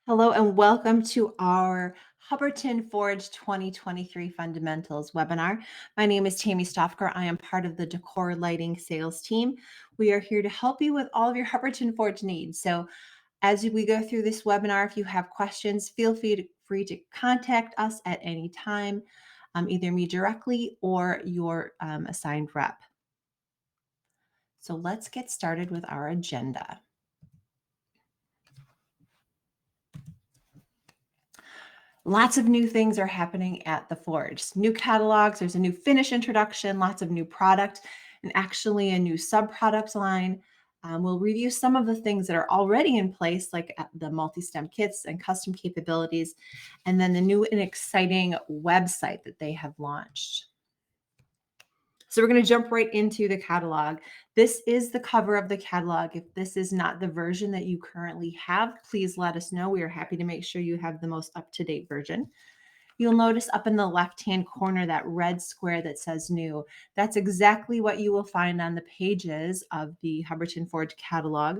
Hello and welcome to our Hubbardton Forge 2023 Fundamentals webinar. My name is Tammy Stoffker. I am part of the Decor Lighting Sales team. We are here to help you with all of your Hubbardton Forge needs. So as we go through this webinar, if you have questions, feel free to contact us at any time, either me directly or your assigned rep. So let's get started with our agenda. Lots of new things are happening at the Forge. New catalogs, there's a new finish introduction, lots of new product, and actually a new sub-products line. We'll review some of the things that are already in place, like the multi-stem kits and custom capabilities, and then the new and exciting website that they have launched. So we're going to jump right into the catalog. This is the cover of the catalog. If this is not the version that you currently have, please let us know. We are happy to make sure you have the most up-to-date version. You'll notice up in the left-hand corner that red square that says new. That's exactly what you will find on the pages of the Hubbardton Forge catalog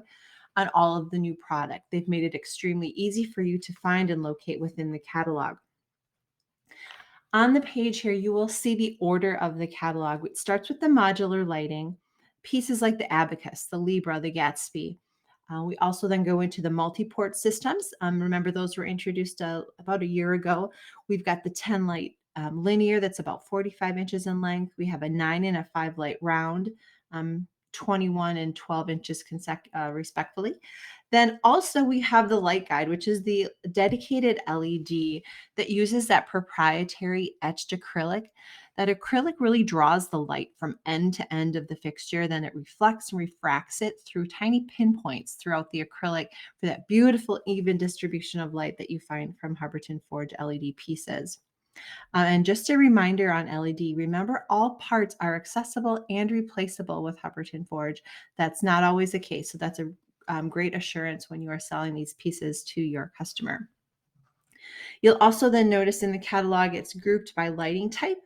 on all of the new product. They've made it extremely easy for you to find and locate within the catalog. On the page here, you will see the order of the catalog, which starts with the modular lighting, pieces like the Abacus, the Libra, the Gatsby. We also then go into the multi-port systems. Remember, those were introduced about a year ago. We've got the 10 light linear that's about 45 inches in length. We have a 9 and a 5 light round, 21 and 12 inches respectively. Then also we have the light guide, which is the dedicated LED that uses that proprietary etched acrylic. That acrylic really draws the light from end to end of the fixture. Then it reflects and refracts it through tiny pinpoints throughout the acrylic for that beautiful even distribution of light that you find from Hubbardton Forge LED pieces. And just a reminder on LED, remember all parts are accessible and replaceable with Hubbardton Forge. That's not always the case. So that's a great assurance when you are selling these pieces to your customer. You'll also then notice in the catalog, it's grouped by lighting type.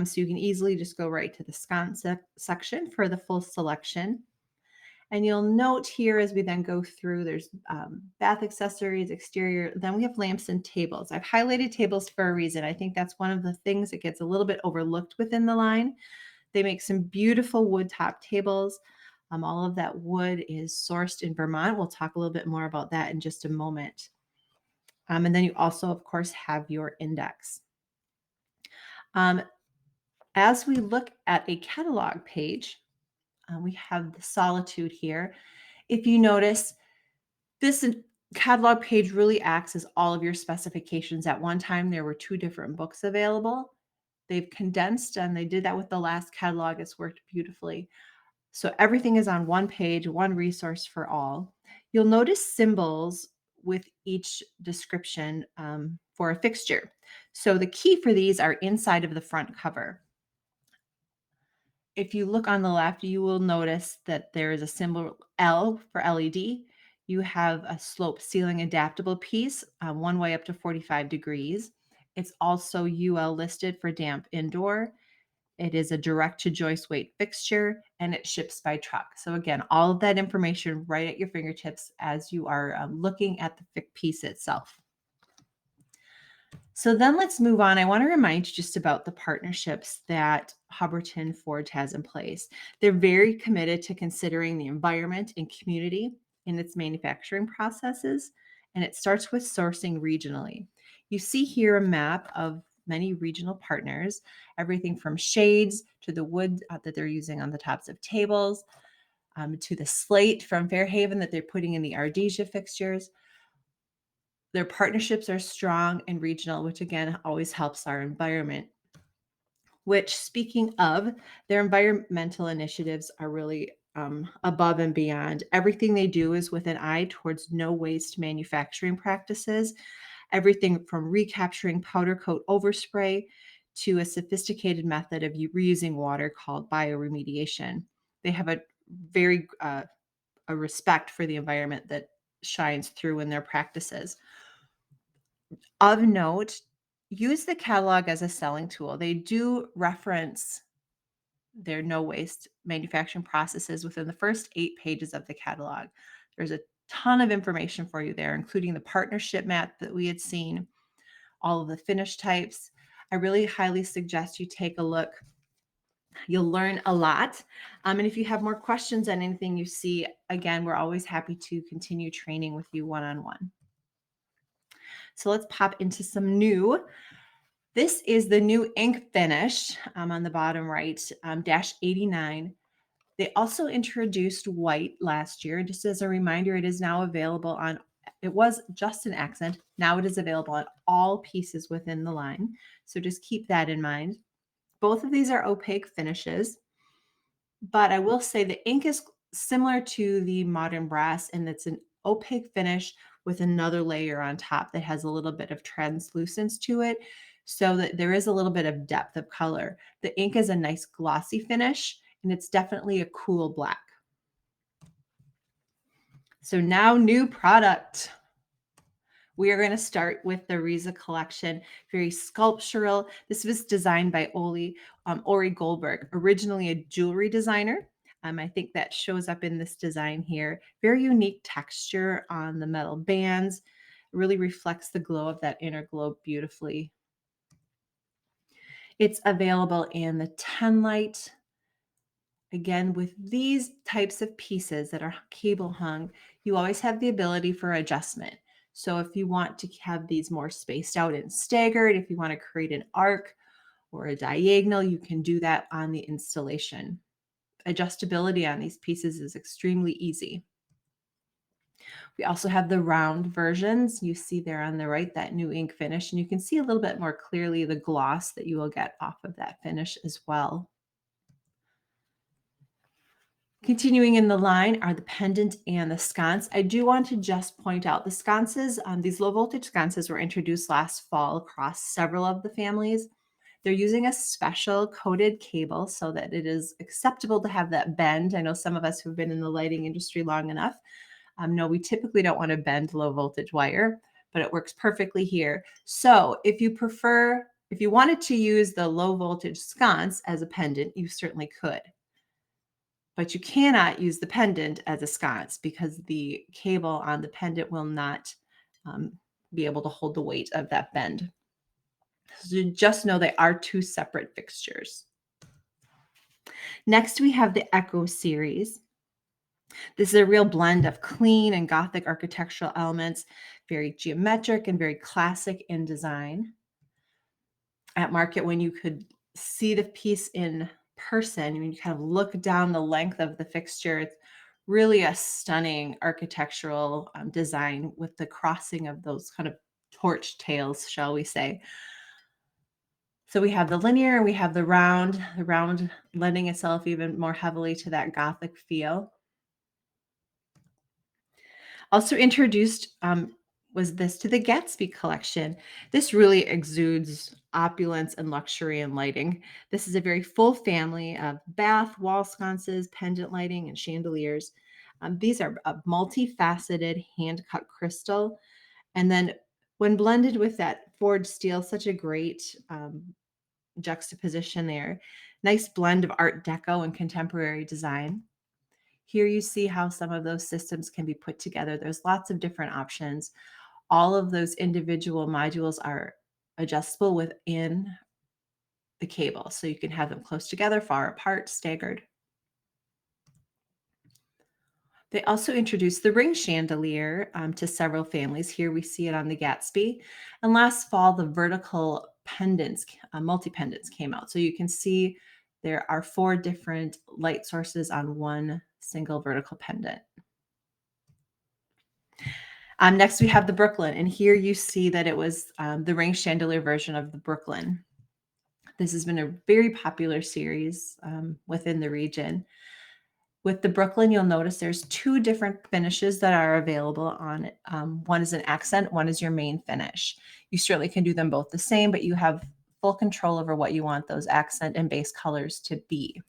So you can easily just go right to the sconce section for the full selection. And you'll note here as we then go through, there's bath accessories, exterior, then we have lamps and tables. I've highlighted tables for a reason. I think that's one of the things that gets a little bit overlooked within the line. They make some beautiful wood top tables. All of that wood is sourced in Vermont. We'll talk a little bit more about that in just a moment. And then you also, of course, have your index. As we look at a catalog page, we have the Solitude here. If you notice, this catalog page really acts as all of your specifications. At one time, there were 2 different books available. They've condensed, and they did that with the last catalog. It's worked beautifully. So everything is on one page, one resource for all. You'll notice symbols with each description for a fixture. So the key for these are inside of the front cover. If you look on the left, you will notice that there is a symbol L for LED. You have a slope ceiling adaptable piece, one way up to 45 degrees. It's also UL listed for damp indoor. It is a direct to joist weight fixture and it ships by truck. So again, all of that information right at your fingertips as you are looking at the piece itself. So then let's move on. I want to remind you just about the partnerships that Hubbardton Forge has in place. They're very committed to considering the environment and community in its manufacturing processes, and it starts with sourcing regionally. You see here a map of many regional partners, everything from shades to the wood that they're using on the tops of tables, to the slate from Fairhaven that they're putting in the Ardesia fixtures. Their partnerships are strong and regional, which again always helps our environment. Which, speaking of, their environmental initiatives are really above and beyond. Everything they do is with an eye towards no waste manufacturing practices. Everything from recapturing powder coat overspray to a sophisticated method of reusing water called bioremediation. They have a very a respect for the environment that shines through in their practices. Of note, use the catalog as a selling tool. They do reference their no waste manufacturing processes within the first 8 pages of the catalog. There's a ton of information for you there, including the partnership mat that we had seen, all of the finish types. I really highly suggest you take a look. You'll learn a lot. And if you have more questions on anything you see, again, we're always happy to continue training with you one-on-one. So let's pop into some new. This is the new ink finish on the bottom right, dash 89. They also introduced white last year. Just as a reminder, it is now available on, it was just an accent. Now it is available on all pieces within the line. So just keep that in mind. Both of these are opaque finishes, but I will say the ink is similar to the modern brass in that it's an opaque finish with another layer on top that has a little bit of translucence to it, so that there is a little bit of depth of color. The ink is a nice glossy finish, and it's definitely a cool black. So now new product. We are going to start with the Riza collection, very sculptural. This was designed by Ori Goldberg, originally a jewelry designer. I think that shows up in this design here. Very unique texture on the metal bands. It really reflects the glow of that inner globe beautifully. It's available in the 10 light. Again, with these types of pieces that are cable hung, you always have the ability for adjustment. So if you want to have these more spaced out and staggered, if you want to create an arc or a diagonal, you can do that on the installation. Adjustability on these pieces is extremely easy. We also have the round versions. You see there on the right, that new ink finish, and you can see a little bit more clearly the gloss that you will get off of that finish as well. Continuing in the line are the pendant and the sconce. I do want to just point out the sconces, these low voltage sconces were introduced last fall across several of the families. They're using a special coated cable so that it is acceptable to have that bend. I know some of us who've been in the lighting industry long enough know we typically don't want to bend low voltage wire, but it works perfectly here. So if you wanted to use the low voltage sconce as a pendant, you certainly could. But you cannot use the pendant as a sconce because the cable on the pendant will not be able to hold the weight of that bend. So just know they are two separate fixtures. Next, we have the Echo series. This is a real blend of clean and Gothic architectural elements, very geometric and very classic in design. At market, when you could see the piece in person, when you kind of look down the length of the fixture, it's really a stunning architectural design with the crossing of those kind of torch tails, shall we say. So we have the linear and we have the round lending itself even more heavily to that Gothic feel. Also introduced was this to the Gatsby collection. This really exudes opulence and luxury and lighting. This is a very full family of bath, wall sconces, pendant lighting, and chandeliers. These are a multifaceted hand-cut crystal. And then when blended with that forged steel, such a great juxtaposition there. Nice blend of Art Deco and contemporary design. Here you see how some of those systems can be put together. There's lots of different options. All of those individual modules are adjustable within the cable. So you can have them close together, far apart, staggered. They also introduced the ring chandelier to several families. Here we see it on the Gatsby. And last fall, the vertical pendants, multi-pendants came out. So you can see there are 4 different light sources on one single vertical pendant. Next, we have the Brooklyn. And here you see that it was the ring chandelier version of the Brooklyn. This has been a very popular series within the region. With the Brooklyn, you'll notice there's 2 different finishes that are available on it. One is an accent, one is your main finish. You certainly can do them both the same, but you have full control over what you want those accent and base colors to be.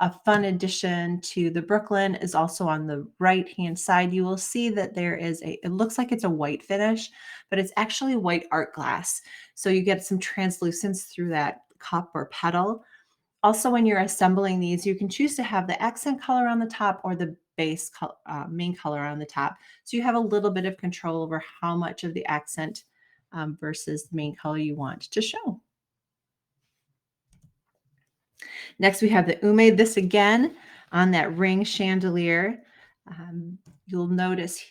A fun addition to the Brooklyn is also on the right-hand side. You will see that there is it looks like it's a white finish, but it's actually white art glass. So you get some translucence through that cup or petal. Also, when you're assembling these, you can choose to have the accent color on the top or the main color on the top. So you have a little bit of control over how much of the accent versus the main color you want to show. Next, we have the ume. This again on that ring chandelier. You'll notice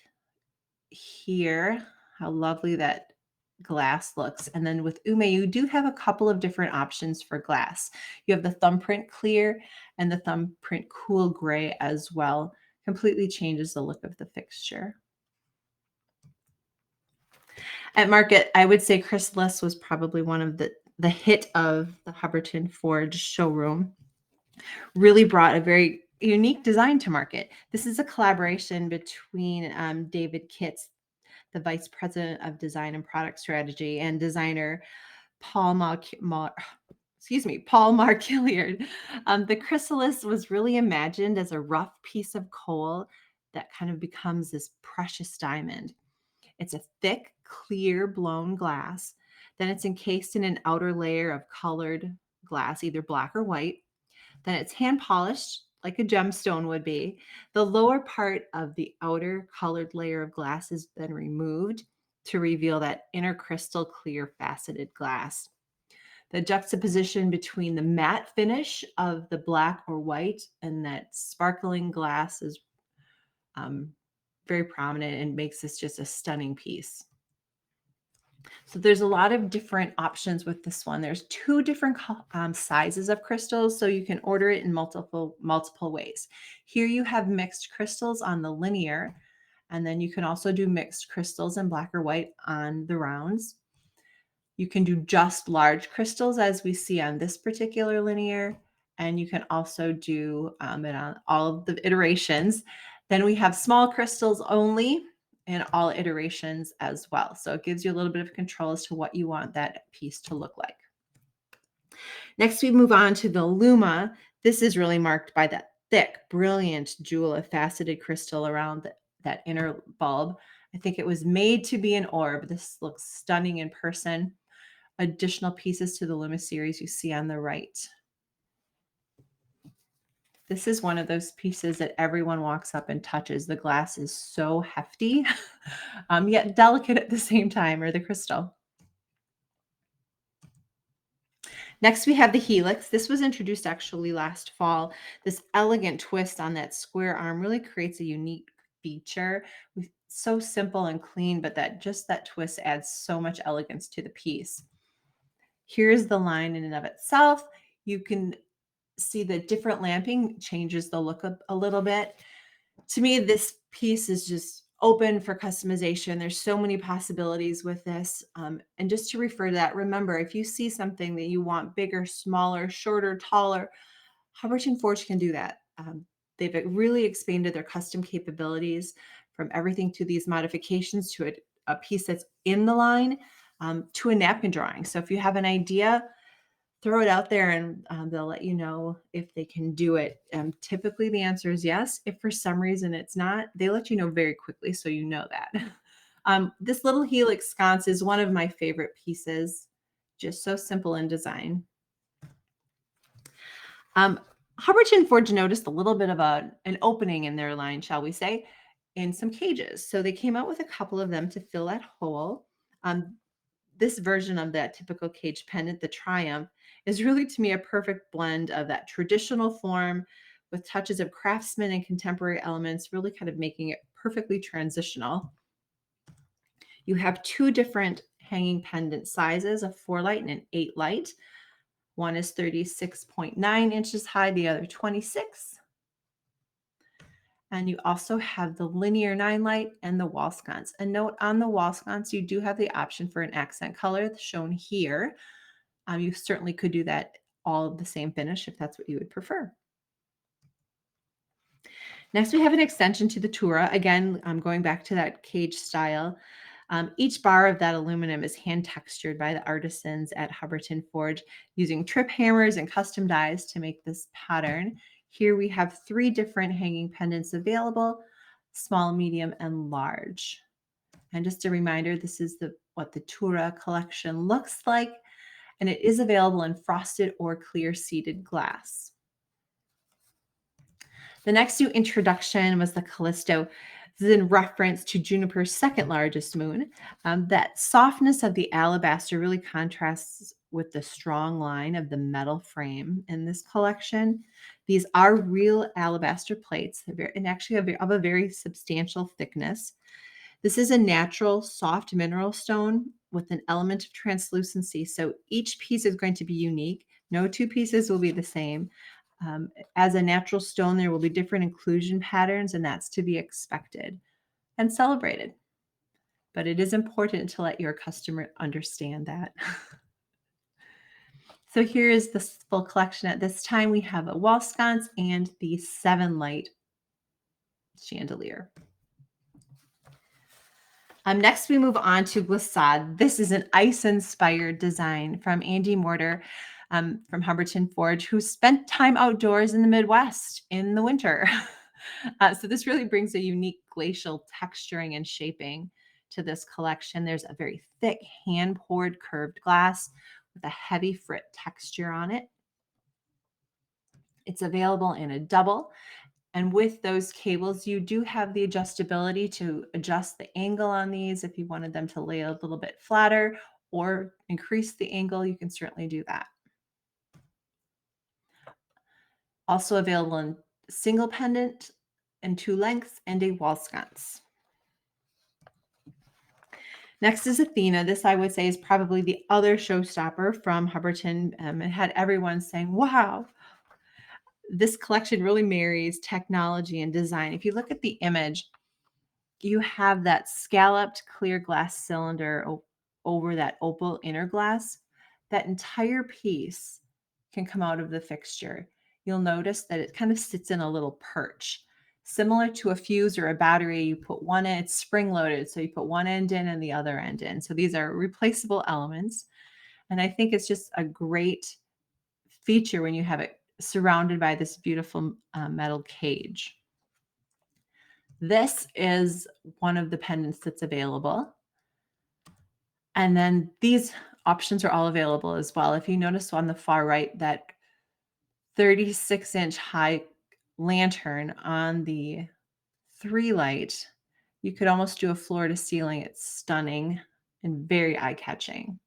here how lovely that glass looks. And then with ume, you do have a couple of different options for glass. You have the thumbprint clear and the thumbprint cool gray as well. Completely changes the look of the fixture. At market, I would say Chrysalis was probably one of the hit of the Hubbardton Forge showroom. Really brought a very unique design to market. This is a collaboration between David Kitts, the Vice President of Design and Product Strategy, and designer Paul Paul Markilliard. The chrysalis was really imagined as a rough piece of coal that kind of becomes this precious diamond. It's a thick, clear, blown glass. Then it's encased in an outer layer of colored glass, either black or white. Then it's hand polished like a gemstone would be. The lower part of the outer colored layer of glass is then removed to reveal that inner crystal clear faceted glass. The juxtaposition between the matte finish of the black or white and that sparkling glass is very prominent and makes this just a stunning piece. So there's a lot of different options with this one. There's two different sizes of crystals, so you can order it in multiple ways. Here you have mixed crystals on the linear, and then you can also do mixed crystals in black or white on the rounds. You can do just large crystals as we see on this particular linear, and you can also do it on all of the iterations. Then we have small crystals only in all iterations as well. So it gives you a little bit of control as to what you want that piece to look like. Next, we move on to the Luma. This is really marked by that thick, brilliant jewel of faceted crystal around that inner bulb. I think it was made to be an orb. This looks stunning in person. Additional pieces to the Luma series you see on the right. This is one of those pieces that everyone walks up and touches. The glass is so hefty, yet delicate at the same time, or the crystal. Next, we have the Helix. This was introduced actually last fall. This elegant twist on that square arm really creates a unique feature. So simple and clean, but that twist adds so much elegance to the piece. Here's the line in and of itself. You can see the different lamping changes the look a little bit. To me, this piece is just open for customization. There's so many possibilities with this. And just to refer to that, remember, if you see something that you want bigger, smaller, shorter, taller, Hubbardton Forge can do that. They've really expanded their custom capabilities from everything to these modifications to a piece that's in the line to a napkin drawing. So if you have an idea, throw it out there and they'll let you know if they can do it. Typically the answer is yes. If for some reason it's not, they let you know very quickly so you know that. This little helix sconce is one of my favorite pieces, just so simple in design. Hubbardton Forge noticed a little bit of an opening in their line, shall we say, in some cages. So they came out with a couple of them to fill that hole. This version of that typical cage pendant, the Triumph, is really to me a perfect blend of that traditional form with touches of craftsman and contemporary elements, really kind of making it perfectly transitional. You have two different hanging pendant sizes, a 4 light and an 8 light. One is 36.9 inches high, the other 26. And you also have the linear 9 light and the wall sconce. A note on the wall sconce, you do have the option for an accent color shown here. You certainly could do that all of the same finish if that's what you would prefer. Next, we have an extension to the Tura. Again, I'm going back to that cage style. Each bar of that aluminum is hand textured by the artisans at Hubbardton Forge using trip hammers and custom dies to make this pattern. Here we have 3 different hanging pendants available, small, medium, and large. And just a reminder, this is what the Tura collection looks like, and it is available in frosted or clear seeded glass. The next new introduction was the Callisto. This is in reference to Juniper's second largest moon. That softness of the alabaster really contrasts with the strong line of the metal frame in this collection. These are real alabaster plates and actually of a very substantial thickness. This is a natural soft mineral stone with an element of translucency. So each piece is going to be unique. No two pieces will be the same. As a natural stone, there will be different inclusion patterns, and that's to be expected and celebrated. But it is important to let your customer understand that. So here is the full collection. At this time, we have a wall sconce and the 7-light chandelier. Next, we move on to Glissade. This is an ice-inspired design from Andy Mortar from Hubbardton Forge, who spent time outdoors in the Midwest in the winter. So this really brings a unique glacial texturing and shaping to this collection. There's a very thick hand-poured curved glass with a heavy frit texture on it. It's available in a double. And with those cables, you do have the adjustability to adjust the angle on these. If you wanted them to lay a little bit flatter or increase the angle, you can certainly do that. Also available in single pendant and 2 lengths and a wall sconce. Next is Athena. This, I would say, is probably the other showstopper from Hubbardton. It had everyone saying, wow, this collection really marries technology and design. If you look at the image, you have that scalloped clear glass cylinder over that opal inner glass. That entire piece can come out of the fixture. You'll notice that it kind of sits in a little perch. Similar to a fuse or a battery, you put one in, it's spring-loaded, so you put one end in and the other end in. So these are replaceable elements. And I think it's just a great feature when you have it surrounded by this beautiful metal cage. This is one of the pendants that's available. And then these options are all available as well. If you notice on the far right, that 36-inch high lantern on the 3-light, you could almost do a floor to ceiling. It's stunning and very eye-catching.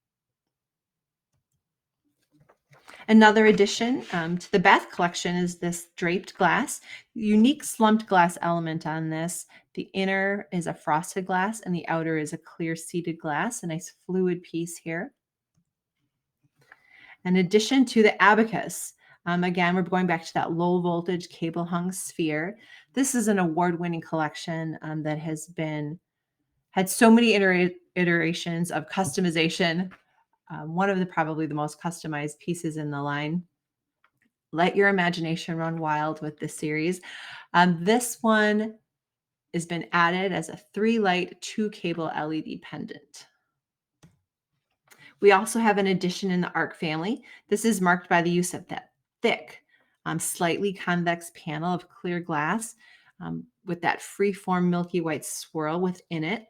Another addition to the Beth collection is this draped glass, unique slumped glass element on this. The inner is a frosted glass and the outer is a clear seated glass, a nice fluid piece here. In addition to the abacus, again, we're going back to that low voltage cable hung sphere. This is an award-winning collection that has had so many iterations of customization. One of probably the most customized pieces in the line. Let your imagination run wild with this series. This one has been added as a 3-light 2-cable LED pendant. We also have an addition in the ARC family. This is marked by the use of that thick, slightly convex panel of clear glass with that free-form milky white swirl within it.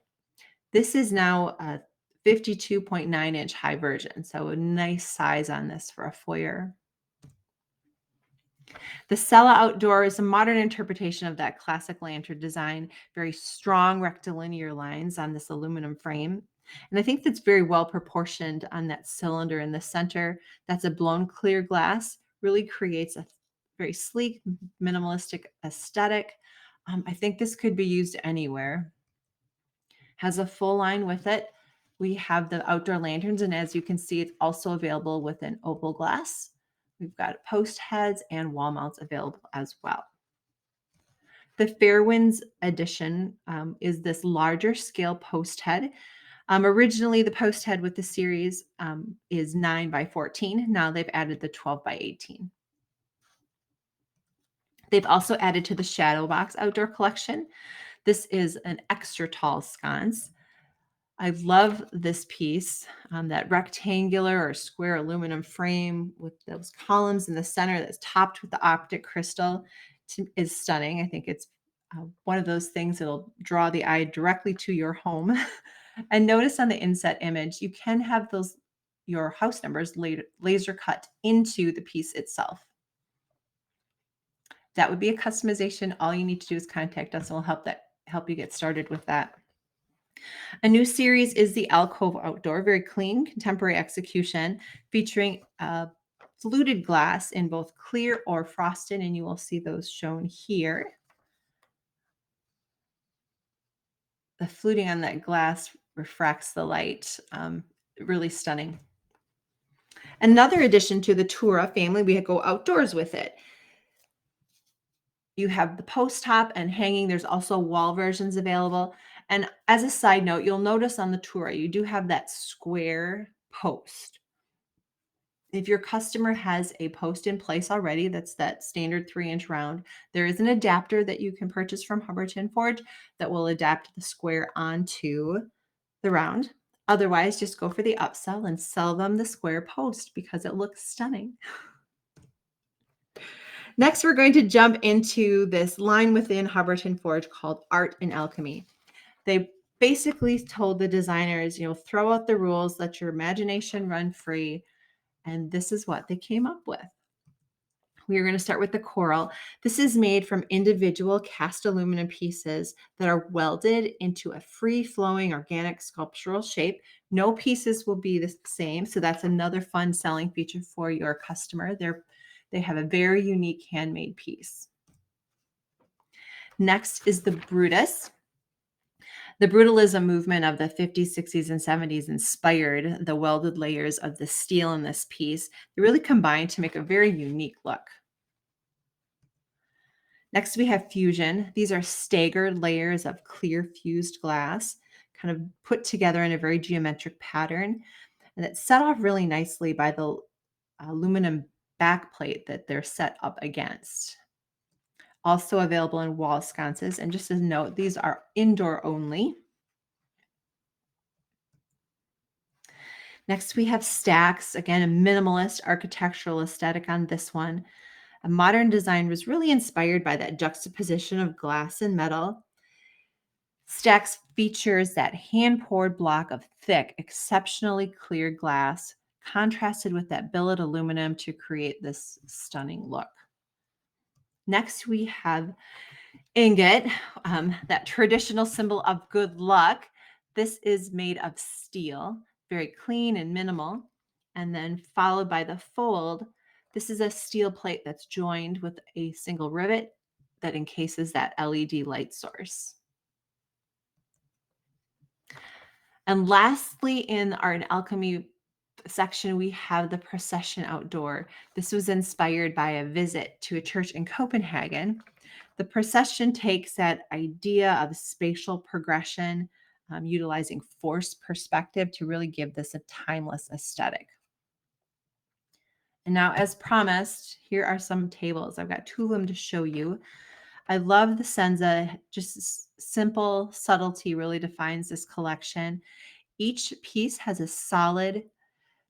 This is now a 52.9-inch high version, so a nice size on this for a foyer. The Sella Outdoor is a modern interpretation of that classic lantern design, very strong rectilinear lines on this aluminum frame. And I think that's very well proportioned on that cylinder in the center. That's a blown clear glass, really creates a very sleek, minimalistic aesthetic. I think this could be used anywhere. Has a full line with it. We have the outdoor lanterns, and as you can see, it's also available with an opal glass. We've got post heads and wall mounts available as well. The Fairwinds edition is this larger scale post head. Originally, the post head with the series is 9 by 14. Now they've added the 12 by 18. They've also added to the Shadow Box outdoor collection. This is an extra tall sconce. I love this piece, that rectangular or square aluminum frame with those columns in the center that's topped with the optic crystal is stunning. I think it's one of those things that'll draw the eye directly to your home. And notice on the inset image, you can have your house numbers laser cut into the piece itself. That would be a customization. All you need to do is contact us and we'll help you get started with that. A new series is the Alcove Outdoor, very clean contemporary execution featuring fluted glass in both clear or frosted, and you will see those shown here. The fluting on that glass refracts the light. Really stunning. Another addition to the Tura family, we go outdoors with it. You have the post top and hanging. There's also wall versions available. And as a side note, you'll notice on the Tura, you do have that square post. If your customer has a post in place already, that's that standard 3-inch round, there is an adapter that you can purchase from Hubbardton Forge that will adapt the square onto the round. Otherwise, just go for the upsell and sell them the square post because it looks stunning. Next, we're going to jump into this line within Hubbardton Forge called Art and Alchemy. They basically told the designers, throw out the rules, let your imagination run free. And this is what they came up with. We are going to start with the coral. This is made from individual cast aluminum pieces that are welded into a free-flowing organic sculptural shape. No pieces will be the same, so that's another fun selling feature for your customer. They have a very unique handmade piece. Next is the Brutus. The brutalism movement of the 50s, 60s, and 70s inspired the welded layers of the steel in this piece. They really combined to make a very unique look. Next, we have fusion. These are staggered layers of clear fused glass, kind of put together in a very geometric pattern. And it's set off really nicely by the aluminum backplate that they're set up against. Also available in wall sconces. And just as a note, these are indoor only. Next, we have stacks. Again, a minimalist architectural aesthetic on this one. A modern design was really inspired by that juxtaposition of glass and metal. Stacks features that hand-poured block of thick, exceptionally clear glass, contrasted with that billet aluminum to create this stunning look. Next, we have ingot, that traditional symbol of good luck. This is made of steel, very clean and minimal, and then followed by the fold. This is a steel plate that's joined with a single rivet that encases that LED light source. And lastly, in our alchemy section, we have the procession outdoor. This was inspired by a visit to a church in Copenhagen. The procession takes that idea of spatial progression, utilizing forced perspective to really give this a timeless aesthetic. And now, as promised, here are some tables. I've got 2 of them to show you. I love the Senza. Just simple subtlety really defines this collection. Each piece has a solid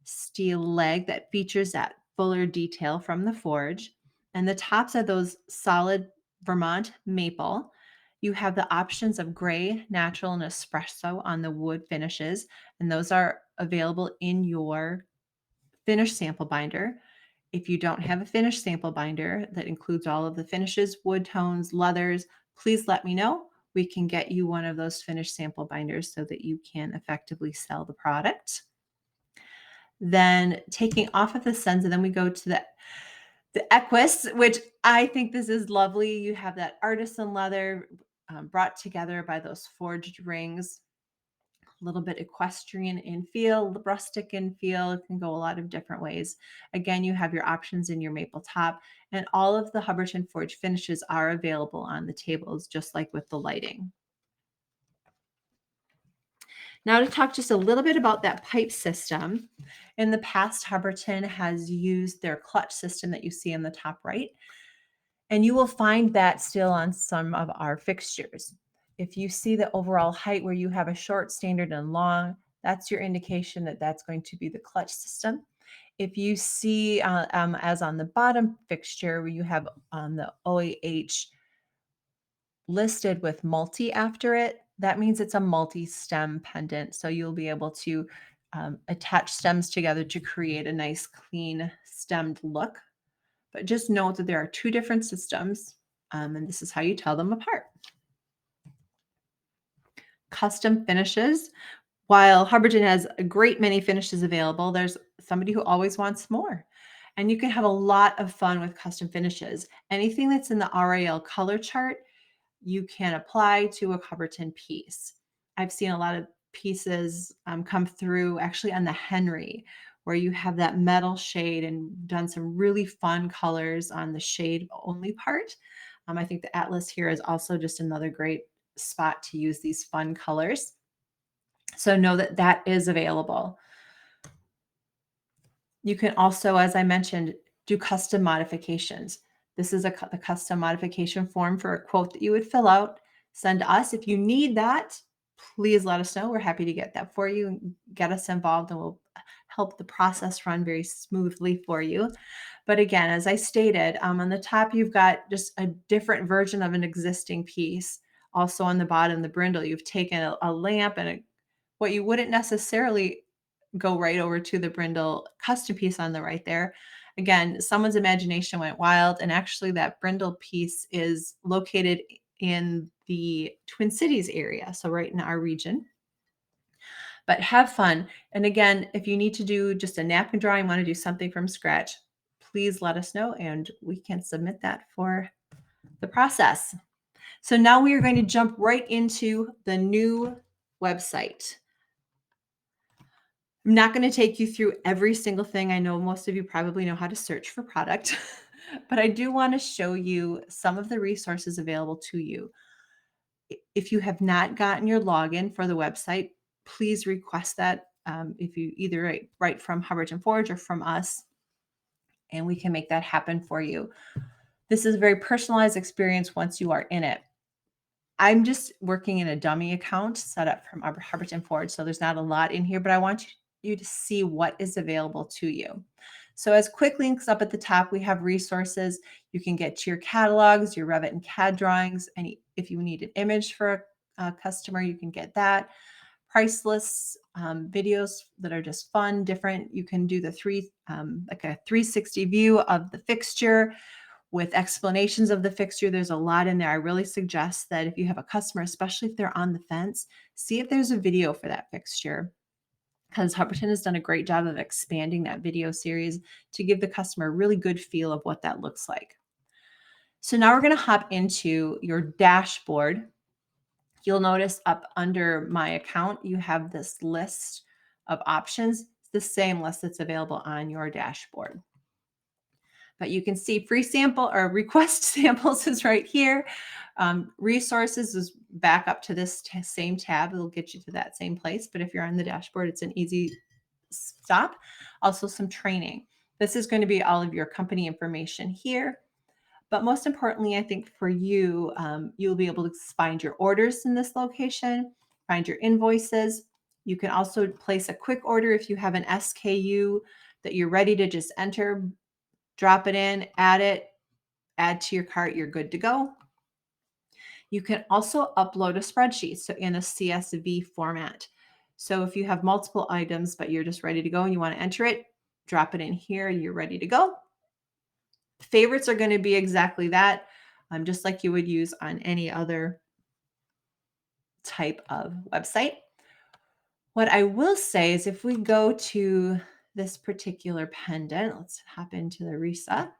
steel leg that features that fuller detail from the forge. And the tops are those solid Vermont maple. You have the options of gray, natural, and espresso on the wood finishes. And those are available in your finished sample binder. If you don't have a finished sample binder that includes all of the finishes, wood tones, leathers, please let me know. We can get you one of those finished sample binders so that you can effectively sell the product. Then taking off of the Senza, then we go to the Equus, which I think this is lovely. You have that artisan leather brought together by those forged rings. A little bit equestrian in feel, rustic in feel. It can go a lot of different ways. Again, you have your options in your maple top, and all of the Hubbardton Forge finishes are available on the tables, just like with the lighting. Now to talk just a little bit about that pipe system. In the past, Hubbardton has used their clutch system that you see in the top right, and you will find that still on some of our fixtures. If you see the overall height where you have a short, standard, and long, that's your indication that that's going to be the clutch system. If you see, as on the bottom fixture, where you have the OAH listed with multi after it, that means it's a multi-stem pendant. So you'll be able to attach stems together to create a nice, clean stemmed look. But just note that there are 2 different systems. And this is how you tell them apart. Custom finishes. While Hubbardton has a great many finishes available, there's somebody who always wants more. And you can have a lot of fun with custom finishes. Anything that's in the RAL color chart, you can apply to a Hubbardton piece. I've seen a lot of pieces come through actually on the Henry, where you have that metal shade and done some really fun colors on the shade only part. I think the Atlas here is also just another great spot to use these fun colors. So know that that is available. You can also, as I mentioned, do custom modifications. This is the custom modification form for a quote that you would fill out, send to us. If you need that, please let us know. We're happy to get that for you and get us involved, and we'll help the process run very smoothly for you. But again, as I stated, on the top, you've got just a different version of an existing piece. Also on the bottom, the brindle, you've taken a lamp and what you wouldn't necessarily go right over to the brindle custom piece on the right there. Again, someone's imagination went wild, and actually that brindle piece is located in the Twin Cities area, so right in our region. But have fun. And again, if you need to do just a napkin drawing, want to do something from scratch, please let us know and we can submit that for the process. So now we are going to jump right into the new website. I'm not going to take you through every single thing. I know most of you probably know how to search for product, but I do want to show you some of the resources available to you. If you have not gotten your login for the website, please request that if you either write from Hubbardton Forge or from us, and we can make that happen for you. This is a very personalized experience once you are in it. I'm just working in a dummy account set up from Hubbardton Forge, so there's not a lot in here, but I want you to see what is available to you. So as quick links up at the top, we have resources. You can get to your catalogs, your Revit and CAD drawings, and if you need an image for a customer, you can get that. Price lists, videos that are just fun, different. You can do the like a 360 view of the fixture with explanations of the fixture. There's a lot in there. I really suggest that if you have a customer, especially if they're on the fence, see if there's a video for that fixture, because Hubbardton has done a great job of expanding that video series to give the customer a really good feel of what that looks like. So now we're going to hop into your dashboard. You'll notice up under my account, you have this list of options. It's the same list that's available on your dashboard. But you can see free sample or request samples is right here. Resources is back up to this same tab. It'll get you to that same place. But if you're on the dashboard, it's an easy stop. Also some training. This is going to be all of your company information here. But most importantly, I think for you, you'll be able to find your orders in this location, find your invoices. You can also place a quick order if you have an SKU that you're ready to just enter, drop it in, add to your cart, you're good to go. You can also upload a spreadsheet, so in a CSV format. So if you have multiple items, but you're just ready to go and you want to enter it, drop it in here, you're ready to go. Favorites are going to be exactly that, just like you would use on any other type of website. What I will say is if we go to this particular pendant, let's hop into the RISA.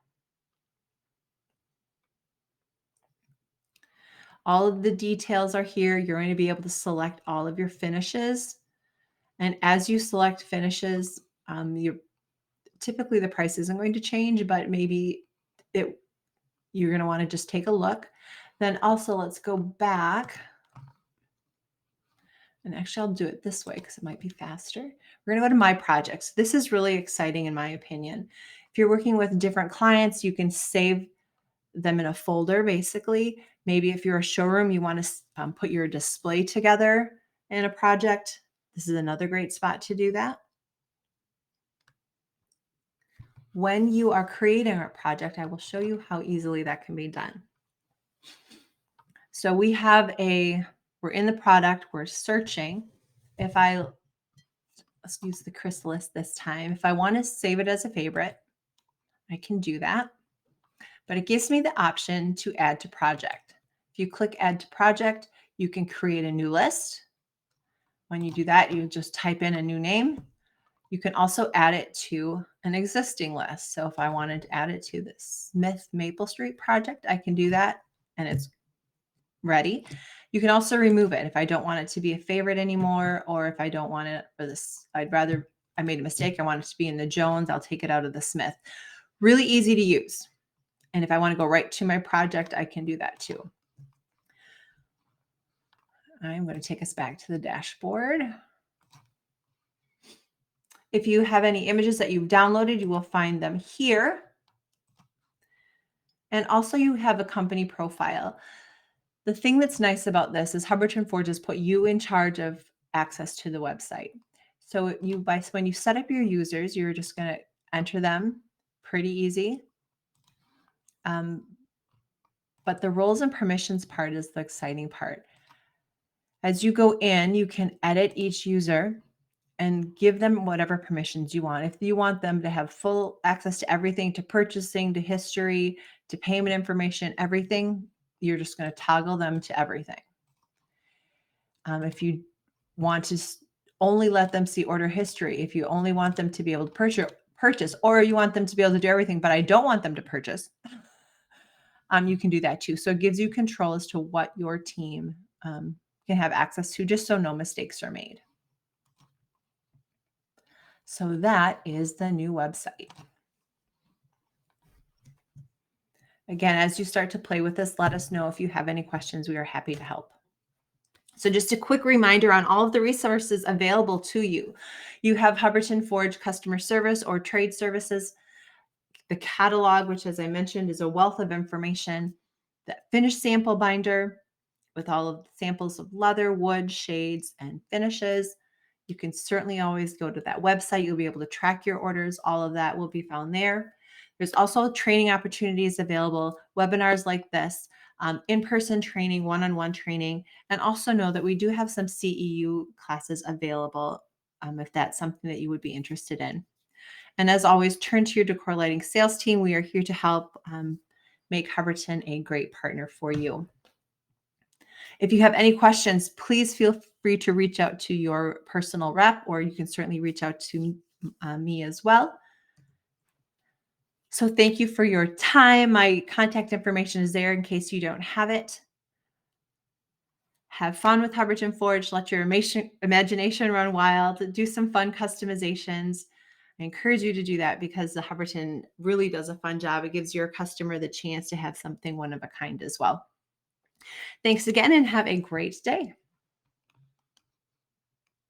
All of the details are here. You're going to be able to select all of your finishes. And as you select finishes, typically the price isn't going to change, but maybe you're going to want to just take a look. Then also let's go back. And actually I'll do it this way because it might be faster. We're going to go to My Projects. This is really exciting in my opinion. If you're working with different clients, you can save them in a folder basically. Maybe if you're a showroom, you want to put your display together in a project. This is another great spot to do that. When you are creating a project, I will show you how easily that can be done. So we're in the product, we're searching. Let's use the chrysalis this time. If I want to save it as a favorite, I can do that. but it gives me the option to add to project. If you click add to project, you can create a new list. When you do that, you just type in a new name. You can also add it to an existing list. So if I wanted to add it to the Smith Maple Street project, I can do that and it's ready. You can also remove it if I don't want it to be a favorite anymore, or if I don't want it for this, I made a mistake, I want it to be in the Jones, I'll take it out of the Smith. Really easy to use. And if I want to go right to my project, I can do that too. I'm going to take us back to the dashboard. If you have any images that you've downloaded, you will find them here. And also you have a company profile. The thing that's nice about this is Hubbardton Forge has put you in charge of access to the website. So when you set up your users, you're just going to enter them, pretty easy. But the roles and permissions part is the exciting part. As you go in, you can edit each user and give them whatever permissions you want. If you want them to have full access to everything, to purchasing, to history, to payment information, everything, you're just going to toggle them to everything. If you want to only let them see order history, if you only want them to be able to purchase, or you want them to be able to do everything, but I don't want them to purchase, you can do that too. So it gives you control as to what your team can have access to, just so no mistakes are made. So that is the new website. Again, as you start to play with this, let us know if you have any questions. We are happy to help. So just a quick reminder on all of the resources available to you. You have Hubbardton Forge customer service or trade services, the catalog, which as I mentioned is a wealth of information, the finished sample binder with all of the samples of leather, wood, shades, and finishes. You can certainly always go to that website. You'll be able to track your orders. All of that will be found there. There's also training opportunities available, webinars like this, in-person training, one-on-one training, and also know that we do have some CEU classes available if that's something that you would be interested in. And as always, turn to your decor lighting sales team. We are here to help make Hubbardton a great partner for you. If you have any questions, please feel free to reach out to your personal rep, or you can certainly reach out to me as well. So thank you for your time. My contact information is there in case you don't have it. Have fun with Hubbardton Forge. Let your imagination run wild. Do some fun customizations. I encourage you to do that because the Hubbardton really does a fun job. It gives your customer the chance to have something one of a kind as well. Thanks again and have a great day.